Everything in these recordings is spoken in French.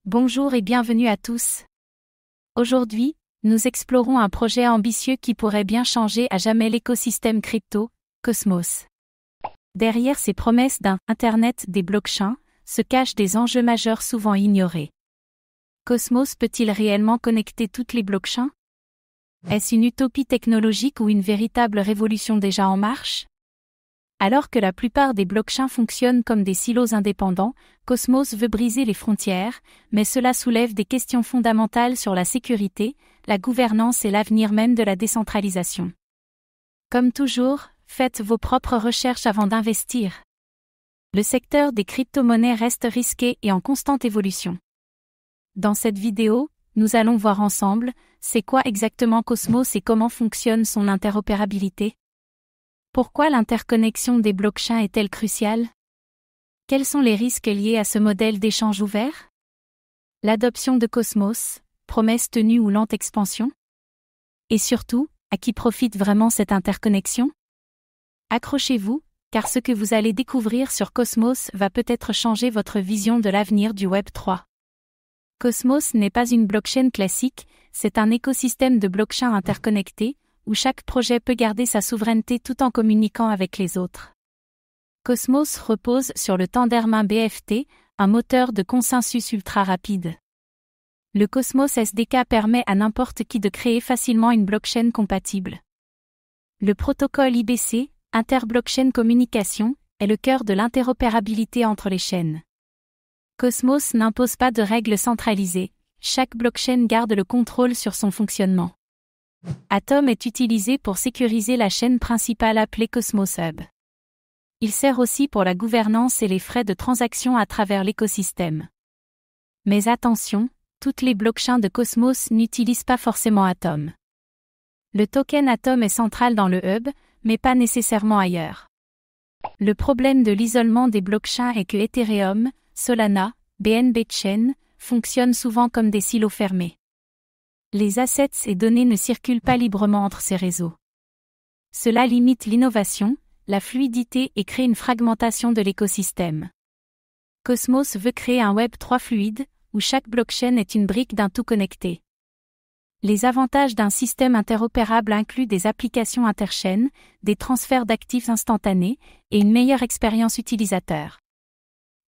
Bonjour et bienvenue à tous. Aujourd'hui, nous explorons un projet ambitieux qui pourrait bien changer à jamais l'écosystème crypto, Cosmos. Derrière ces promesses d'un « Internet des blockchains » se cachent des enjeux majeurs souvent ignorés. Cosmos peut-il réellement connecter toutes les blockchains? Est-ce une utopie technologique ou une véritable révolution déjà en marche? Alors que la plupart des blockchains fonctionnent comme des silos indépendants, Cosmos veut briser les frontières, mais cela soulève des questions fondamentales sur la sécurité, la gouvernance et l'avenir même de la décentralisation. Comme toujours, faites vos propres recherches avant d'investir. Le secteur des crypto-monnaies reste risqué et en constante évolution. Dans cette vidéo, nous allons voir ensemble, c'est quoi exactement Cosmos et comment fonctionne son interopérabilité? Pourquoi l'interconnexion des blockchains est-elle cruciale? Quels sont les risques liés à ce modèle d'échange ouvert? L'adoption de Cosmos, promesse tenue ou lente expansion? Et surtout, à qui profite vraiment cette interconnexion? Accrochez-vous, car ce que vous allez découvrir sur Cosmos va peut-être changer votre vision de l'avenir du Web 3. Cosmos n'est pas une blockchain classique, c'est un écosystème de blockchains interconnectés, où chaque projet peut garder sa souveraineté tout en communiquant avec les autres. Cosmos repose sur le Tendermint BFT, un moteur de consensus ultra rapide. Le Cosmos SDK permet à n'importe qui de créer facilement une blockchain compatible. Le protocole IBC, Inter-Blockchain Communication, est le cœur de l'interopérabilité entre les chaînes. Cosmos n'impose pas de règles centralisées, chaque blockchain garde le contrôle sur son fonctionnement. Atom est utilisé pour sécuriser la chaîne principale appelée Cosmos Hub. Il sert aussi pour la gouvernance et les frais de transaction à travers l'écosystème. Mais attention, toutes les blockchains de Cosmos n'utilisent pas forcément Atom. Le token Atom est central dans le hub, mais pas nécessairement ailleurs. Le problème de l'isolement des blockchains est que Ethereum, Solana, BNB Chain, fonctionnent souvent comme des silos fermés. Les assets et données ne circulent pas librement entre ces réseaux. Cela limite l'innovation, la fluidité et crée une fragmentation de l'écosystème. Cosmos veut créer un Web 3 fluide, où chaque blockchain est une brique d'un tout connecté. Les avantages d'un système interopérable incluent des applications interchaînes, des transferts d'actifs instantanés et une meilleure expérience utilisateur.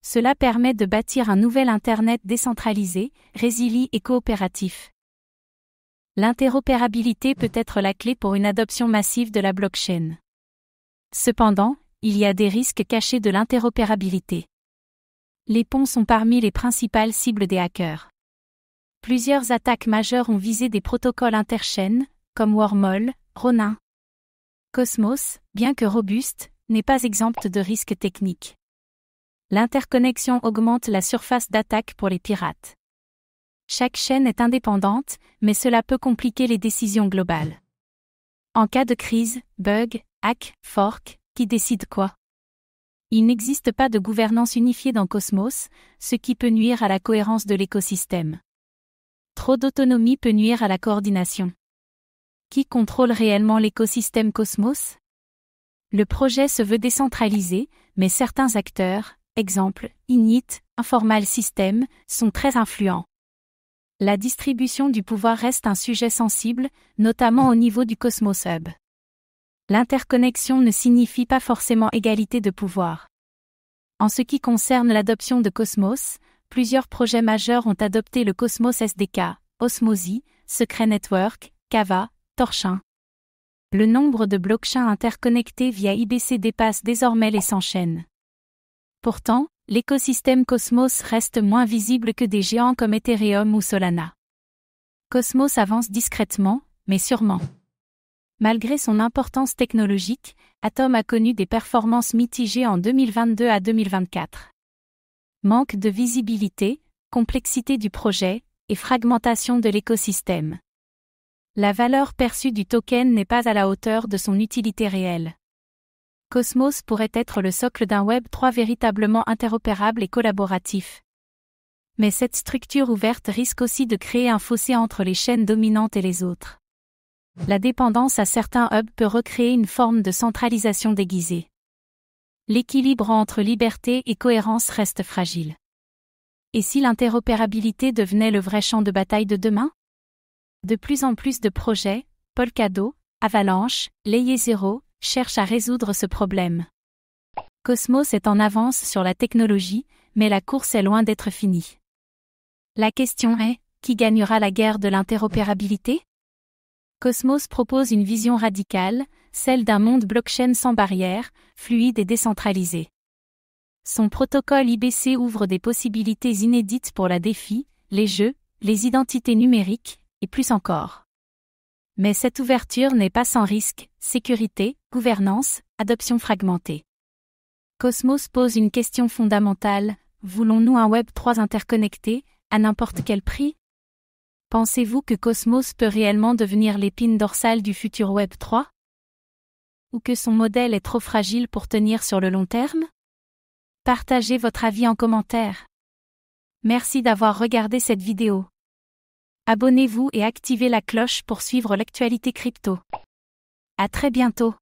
Cela permet de bâtir un nouvel Internet décentralisé, résilient et coopératif. L'interopérabilité peut être la clé pour une adoption massive de la blockchain. Cependant, il y a des risques cachés de l'interopérabilité. Les ponts sont parmi les principales cibles des hackers. Plusieurs attaques majeures ont visé des protocoles interchaînes, comme Wormhole, Ronin. Cosmos, bien que robuste, n'est pas exempte de risques techniques. L'interconnexion augmente la surface d'attaque pour les pirates. Chaque chaîne est indépendante, mais cela peut compliquer les décisions globales. En cas de crise, bug, hack, fork, qui décide quoi? Il n'existe pas de gouvernance unifiée dans Cosmos, ce qui peut nuire à la cohérence de l'écosystème. Trop d'autonomie peut nuire à la coordination. Qui contrôle réellement l'écosystème Cosmos? Le projet se veut décentralisé, mais certains acteurs, exemple, Init, Informal System, sont très influents. La distribution du pouvoir reste un sujet sensible, notamment au niveau du Cosmos Hub. L'interconnexion ne signifie pas forcément égalité de pouvoir. En ce qui concerne l'adoption de Cosmos, plusieurs projets majeurs ont adopté le Cosmos SDK, Osmosis, Secret Network, Kava, Torchain. Le nombre de blockchains interconnectés via IBC dépasse désormais les 100 chaînes. Pourtant, l'écosystème Cosmos reste moins visible que des géants comme Ethereum ou Solana. Cosmos avance discrètement, mais sûrement. Malgré son importance technologique, Atom a connu des performances mitigées en 2022 à 2024. Manque de visibilité, complexité du projet, et fragmentation de l'écosystème. La valeur perçue du token n'est pas à la hauteur de son utilité réelle. Cosmos pourrait être le socle d'un Web 3 véritablement interopérable et collaboratif. Mais cette structure ouverte risque aussi de créer un fossé entre les chaînes dominantes et les autres. La dépendance à certains hubs peut recréer une forme de centralisation déguisée. L'équilibre entre liberté et cohérence reste fragile. Et si l'interopérabilité devenait le vrai champ de bataille de demain? De plus en plus de projets, Polkadot, Avalanche, Layer0, cherchent à résoudre ce problème. Cosmos est en avance sur la technologie, mais la course est loin d'être finie. La question est, qui gagnera la guerre de l'interopérabilité? Cosmos propose une vision radicale, celle d'un monde blockchain sans barrière, fluide et décentralisé. Son protocole IBC ouvre des possibilités inédites pour la DeFi, les jeux, les identités numériques, et plus encore. Mais cette ouverture n'est pas sans risque, sécurité, gouvernance, adoption fragmentée. Cosmos pose une question fondamentale, voulons-nous un Web 3 interconnecté, à n'importe quel prix? Pensez-vous que Cosmos peut réellement devenir l'épine dorsale du futur Web 3? Ou que son modèle est trop fragile pour tenir sur le long terme? Partagez votre avis en commentaire. Merci d'avoir regardé cette vidéo. Abonnez-vous et activez la cloche pour suivre l'actualité crypto. À très bientôt.